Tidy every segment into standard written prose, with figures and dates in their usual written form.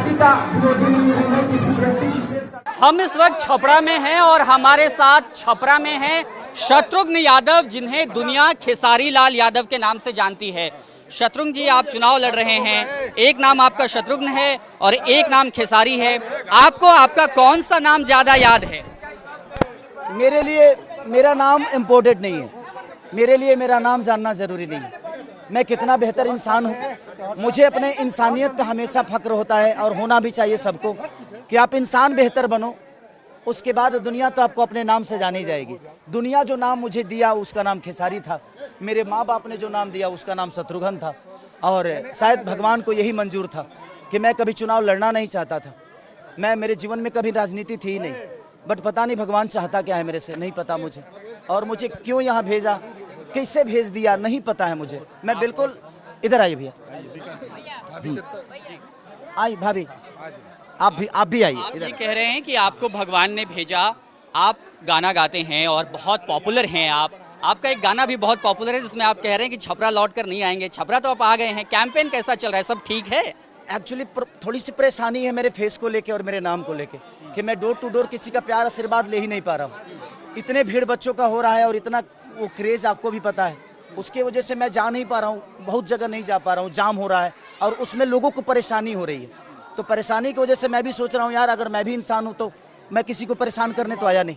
Party का विरोधी नहीं हूँ, मैं किसी व्यक्ति विशेष का। हम इस वक्त छपरा में हैं और हमारे साथ छपरा में हैं शत्रुघ्न यादव, जिन्हें दुनिया खेसारी लाल यादव के नाम से जानती है। शत्रुघ्न जी, आप चुनाव लड़ रहे हैं, एक नाम आपका शत्रुघ्न है और एक नाम खेसारी है। आपको आपका कौन सा नाम ज्यादा याद है? मेरे लिए मेरा नाम इम्पोर्टेंट नहीं है, मेरे लिए मेरा नाम जानना ज़रूरी नहीं है। मैं कितना बेहतर इंसान हूँ, मुझे अपने इंसानियत पे हमेशा फक्र होता है और होना भी चाहिए सबको कि आप इंसान बेहतर बनो, उसके बाद दुनिया तो आपको अपने नाम से जानी जाएगी। दुनिया जो नाम मुझे दिया उसका नाम खेसारी था, मेरे माँ बाप ने जो नाम दिया उसका नाम शत्रुघ्न था, और शायद भगवान को यही मंजूर था कि मैं कभी चुनाव लड़ना नहीं चाहता था। मेरे जीवन में कभी राजनीति थी ही नहीं, बट पता नहीं भगवान चाहता क्या है मेरे से, नहीं पता मुझे, और मुझे क्यों यहाँ भेजा, कैसे भेज दिया, नहीं पता है मुझे। मैं बिल्कुल इधर आइए भैया, आई भाभी, आप भी आइए। आप ये कह रहे हैं कि आपको भगवान ने भेजा, आप गाना गाते हैं और बहुत पॉपुलर हैं आप। आपका एक गाना भी बहुत पॉपुलर है जिसमें आप कह रहे हैं कि छपरा लौट कर नहीं आएंगे। छपरा तो आप आ गए हैं, कैंपेन कैसा चल रहा है, सब ठीक है? एक्चुअली थोड़ी सी परेशानी है मेरे फेस को लेके और मेरे नाम को लेके कि मैं डोर टू डोर किसी का प्यार आशीर्वाद ले ही नहीं पा रहा हूँ। इतने भीड़ बच्चों का हो रहा है और इतना वो क्रेज़ आपको भी पता है, उसके वजह से मैं जा नहीं पा रहा हूँ, बहुत जगह नहीं जा पा रहा हूँ, जाम हो रहा है और उसमें लोगों को परेशानी हो रही है। तो परेशानी की वजह से मैं भी सोच रहा हूँ यार, अगर मैं भी इंसान हूँ तो मैं किसी को परेशान करने तो आया नहीं।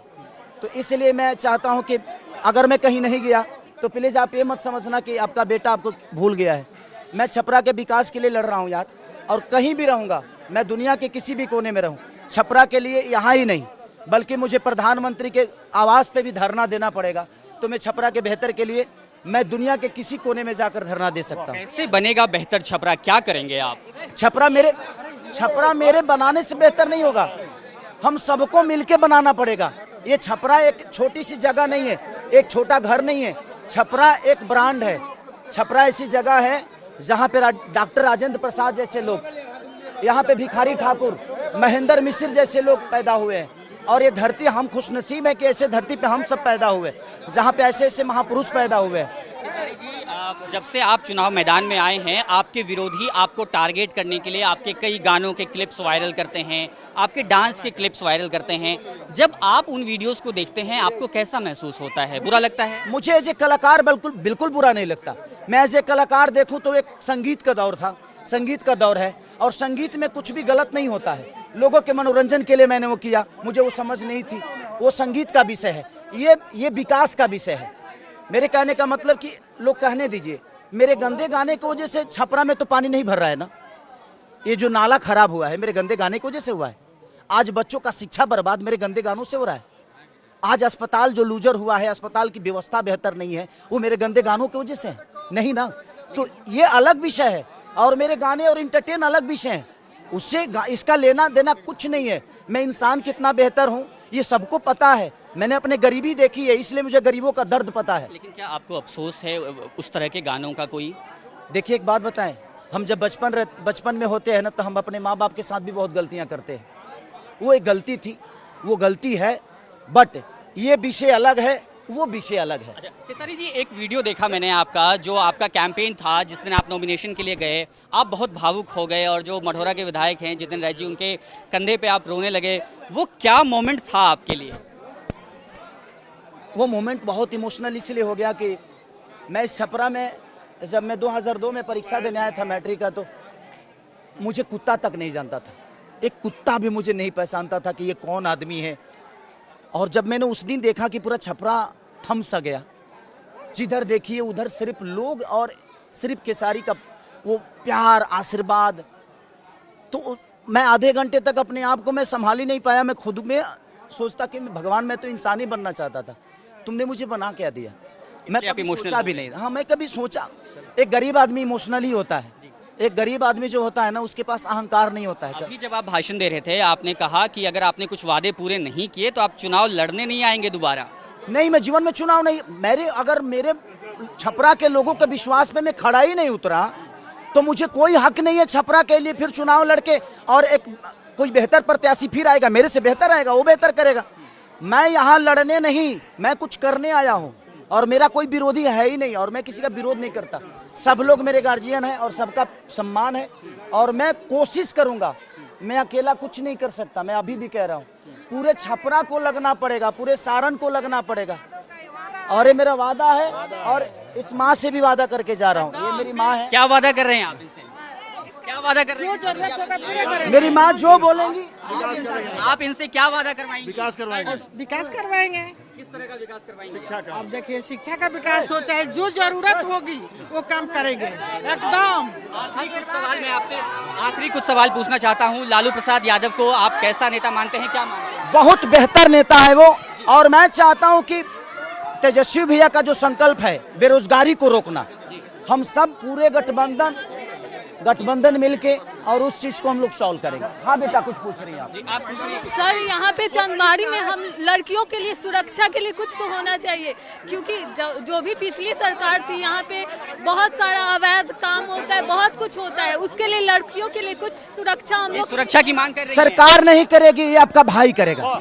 तो इसलिए मैं चाहता हूँ कि अगर मैं कहीं नहीं गया तो प्लीज़ आप ये मत समझना कि आपका बेटा आपको भूल गया है। मैं छपरा के विकास के लिए लड़ रहा हूँ यार, और कहीं भी रहूँगा, मैं दुनिया के किसी भी कोने में रहूँ, छपरा के लिए यहाँ ही नहीं बल्कि मुझे प्रधानमंत्री के आवास पे भी धरना देना पड़ेगा तो मैं छपरा के बेहतर के लिए मैं दुनिया के किसी कोने में जाकर धरना दे सकता हूँ। कैसे बनेगा बेहतर छपरा, क्या करेंगे आप? छपरा मेरे बनाने से बेहतर नहीं होगा, हम सबको मिलके बनाना पड़ेगा। ये छपरा एक छोटी सी जगह नहीं है, एक छोटा घर नहीं है, छपरा एक ब्रांड है। छपरा ऐसी जगह है जहाँ पे डॉक्टर राजेंद्र प्रसाद जैसे लोग, यहाँ पे भिखारी ठाकुर, महेंद्र मिश्र जैसे लोग पैदा हुए हैं, और ये धरती, हम खुशनसीब है कि ऐसे धरती पे हम सब पैदा हुए जहाँ पे ऐसे ऐसे महापुरुष पैदा हुए हैं। जब से आप चुनाव मैदान में आए हैं, आपके विरोधी आपको टारगेट करने के लिए आपके कई गानों के क्लिप्स वायरल करते हैं, आपके डांस के क्लिप्स वायरल करते हैं। जब आप उन वीडियोस को देखते हैं आपको कैसा महसूस होता है, बुरा लगता है? मुझे एज ए कलाकार बिल्कुल बुरा नहीं लगता। मैं एज ए कलाकार देखूं तो एक संगीत का दौर था, संगीत का दौर है, और संगीत में कुछ भी गलत नहीं होता है। लोगों के मनोरंजन के लिए मैंने वो किया, मुझे वो समझ नहीं थी, वो संगीत का विषय है, ये विकास का विषय है। मेरे कहने का मतलब कि लोग कहने दीजिए, मेरे गंदे गाने की वजह से छपरा में तो पानी नहीं भर रहा है ना। ये जो नाला खराब हुआ है मेरे गंदे गाने की वजह से हुआ है। आज बच्चों का शिक्षा बर्बाद मेरे गंदे गानों से हो रहा है। आज अस्पताल जो लूजर हुआ है, अस्पताल की व्यवस्था बेहतर नहीं है, वो मेरे गंदे गानों की वजह से है नहीं ना। तो ये अलग विषय है और मेरे गाने और इंटरटेन अलग विषय है, उससे इसका लेना देना कुछ नहीं है। मैं इंसान कितना बेहतर हूँ ये सबको पता है, मैंने अपने गरीबी देखी है, इसलिए मुझे गरीबों का दर्द पता है। लेकिन क्या आपको अफसोस है उस तरह के गानों का कोई? देखिए एक बात बताएं, हम जब बचपन में होते हैं ना तो हम अपने माँ बाप के साथ भी बहुत गलतियाँ करते हैं। वो एक गलती थी, वो गलती है, बट ये विषय अलग है, वो विषय अलग है। अच्छा खेसारी जी, एक वीडियो देखा मैंने आपका, जो आपका कैंपेन था जिस दिन आप नॉमिनेशन के लिए गए, आप बहुत भावुक हो गए और जो मढ़ौरा के विधायक हैं जितिन राय जी, उनके कंधे पे आप रोने लगे। वो क्या मोमेंट था आपके लिए? वो मोमेंट बहुत इमोशनल इसलिए हो गया कि मैं इस छपरा में जब मैं 2002 में परीक्षा देने आया था मैट्रिक का, तो मुझे कुत्ता तक नहीं जानता था, एक कुत्ता भी मुझे नहीं पहचानता था कि ये कौन आदमी है। और जब मैंने उस दिन देखा कि पूरा छपरा थम सा गया, जिधर देखिए उधर सिर्फ लोग और सिर्फ खेसारी का वो प्यार आशीर्वाद, तो मैं आधे घंटे तक अपने आप को मैं संभाल ही नहीं पाया। मैं खुद में सोचता कि भगवान मैं तो इंसान ही बनना चाहता था, तुमने मुझे बना क्या दिया। मैं कभी सोचा भी नहीं, हाँ मैं कभी सोचा, एक गरीब आदमी इमोशनल ही होता है, एक गरीब आदमी जो होता है ना उसके पास अहंकार नहीं होता है। अभी जब आप भाषण दे रहे थे आपने कहा कि अगर आपने कुछ वादे पूरे नहीं किए तो आप चुनाव लड़ने नहीं आएंगे दोबारा। नहीं, मैं जीवन में चुनाव नहीं, अगर मेरे छपरा के लोगों के विश्वास पे मैं खड़ा ही नहीं उतरा तो मुझे कोई हक नहीं है छपरा के लिए फिर चुनाव लड़के, और एक कोई बेहतर प्रत्याशी फिर आएगा, मेरे से बेहतर आएगा, वो बेहतर करेगा। मैं यहाँ लड़ने नहीं, मैं कुछ करने आया हूँ, और मेरा कोई विरोधी है ही नहीं, और मैं किसी का विरोध नहीं करता। सब लोग मेरे गार्जियन हैं और सबका सम्मान है, और मैं कोशिश करूँगा, मैं अकेला कुछ नहीं कर सकता। मैं अभी भी कह रहा हूँ, पूरे छपरा को लगना पड़ेगा, पूरे सारण को लगना पड़ेगा। और ये मेरा वादा है, और इस माँ से भी वादा करके जा रहा हूँ। ये मेरी माँ है। क्या वादा कर रहे हैं आप इनसे? क्या वादा कर रहे हैं? मेरी माँ जो बोलेंगी, आप इनसे क्या वादा करवाएंगे? विकास करवाएंगे। विकास करवाएंगे। किस तरह का विकास करवाएंगे? शिक्षा का। अब देखिए, शिक्षा का विकास हो, चाहे जो जरूरत होगी वो काम करेंगे एकदम। कुछ सवाल मैं आपसे आखिरी कुछ सवाल पूछना चाहता हूँ। लालू प्रसाद यादव को आप कैसा नेता मानते हैं, क्या मानते हैं? बहुत बेहतर नेता है वो। और मैं चाहता हूँ कि तेजस्वी भैया का जो संकल्प है बेरोजगारी को रोकना, हम सब पूरे गठबंधन मिलके और उस चीज को हम लोग सॉल्व करेंगे। हाँ बेटा, कुछ पूछ रही हैं आप? आप पूछ रही हैं? सर, यहाँ पे चंदमारी में हम लड़कियों के लिए सुरक्षा के लिए कुछ तो होना चाहिए, क्योंकि जो भी पिछली सरकार थी यहाँ पे बहुत सारा अवैध काम होता है, बहुत कुछ होता है। उसके लिए लड़कियों के लिए कुछ सुरक्षा हम लोग सुरक्षा की मांग कर रही है। सरकार नहीं करेगी, ये आपका भाई करेगा।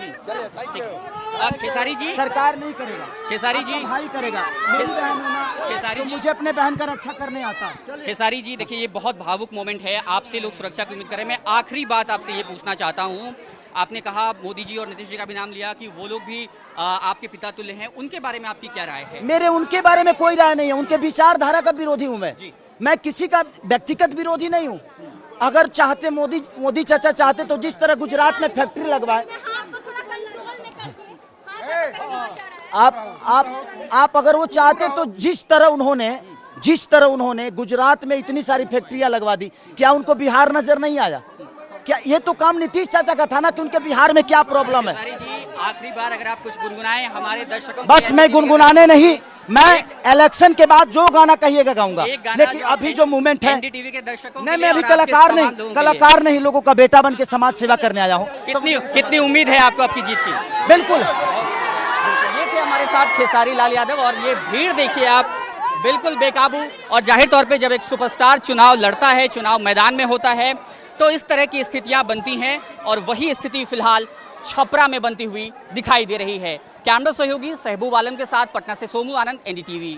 खेसारी जी, सरकार नहीं करेगा, खेसारी जी, आपका भाई करेगा। मेरी बहन है ना, खेसारी तो जी, मुझे अपने बहन का रक्षा करने आता है। खेसारी जी, देखिए ये बहुत भावुक मोमेंट है, आपसे लोग सुरक्षा की उम्मीद करें। मैं आखिरी बात आपसे ये पूछना चाहता हूँ, आपने कहा मोदी जी और नीतीश जी का भी नाम लिया कि वो लोग भी आपके पिता तुल्य हैं, उनके बारे में आपकी क्या राय है? मेरे उनके बारे में कोई राय नहीं है। उनके विचारधारा का विरोधी हूँ मैं किसी का व्यक्तिगत विरोधी नहीं हूँ। अगर चाहते मोदी चाचा चाहते तो जिस तरह गुजरात में फैक्ट्री लगवाए, आप अगर वो चाहते तो जिस तरह उन्होंने गुजरात में इतनी सारी फैक्ट्रियां लगवा दी, क्या उनको बिहार नजर नहीं आया? क्या ये तो काम नीतीश चाचा का था ना कि उनके बिहार में क्या प्रॉब्लम है? खेसारी जी, आखिरी बार अगर आप कुछ गुनगुनाएं हमारे दर्शकों। बस मैं गुनगुनाने नहीं, मैं इलेक्शन के बाद जो गाना कहिएगा गाऊंगा, लेकिन अभी जो मूवमेंट है एनडीटीवी के दर्शकों नहीं, मैं अभी कलाकार नहीं, लोगों का बेटा बन के समाज सेवा करने आया हूँ। कितनी उम्मीद है आपको आपकी जीत की? बिल्कुल। ये थे हमारे साथ खेसारी लाल यादव, और ये भीड़ देखिए आप, बिल्कुल बेकाबू। और जाहिर तौर पे जब एक सुपरस्टार चुनाव लड़ता है, चुनाव मैदान में होता है, तो इस तरह की स्थितियां बनती हैं, और वही स्थिति फिलहाल छपरा में बनती हुई दिखाई दे रही है। कैमरा सहयोगी सहबूब आलम के साथ पटना से सोमू आनंद, एनडीटीवी।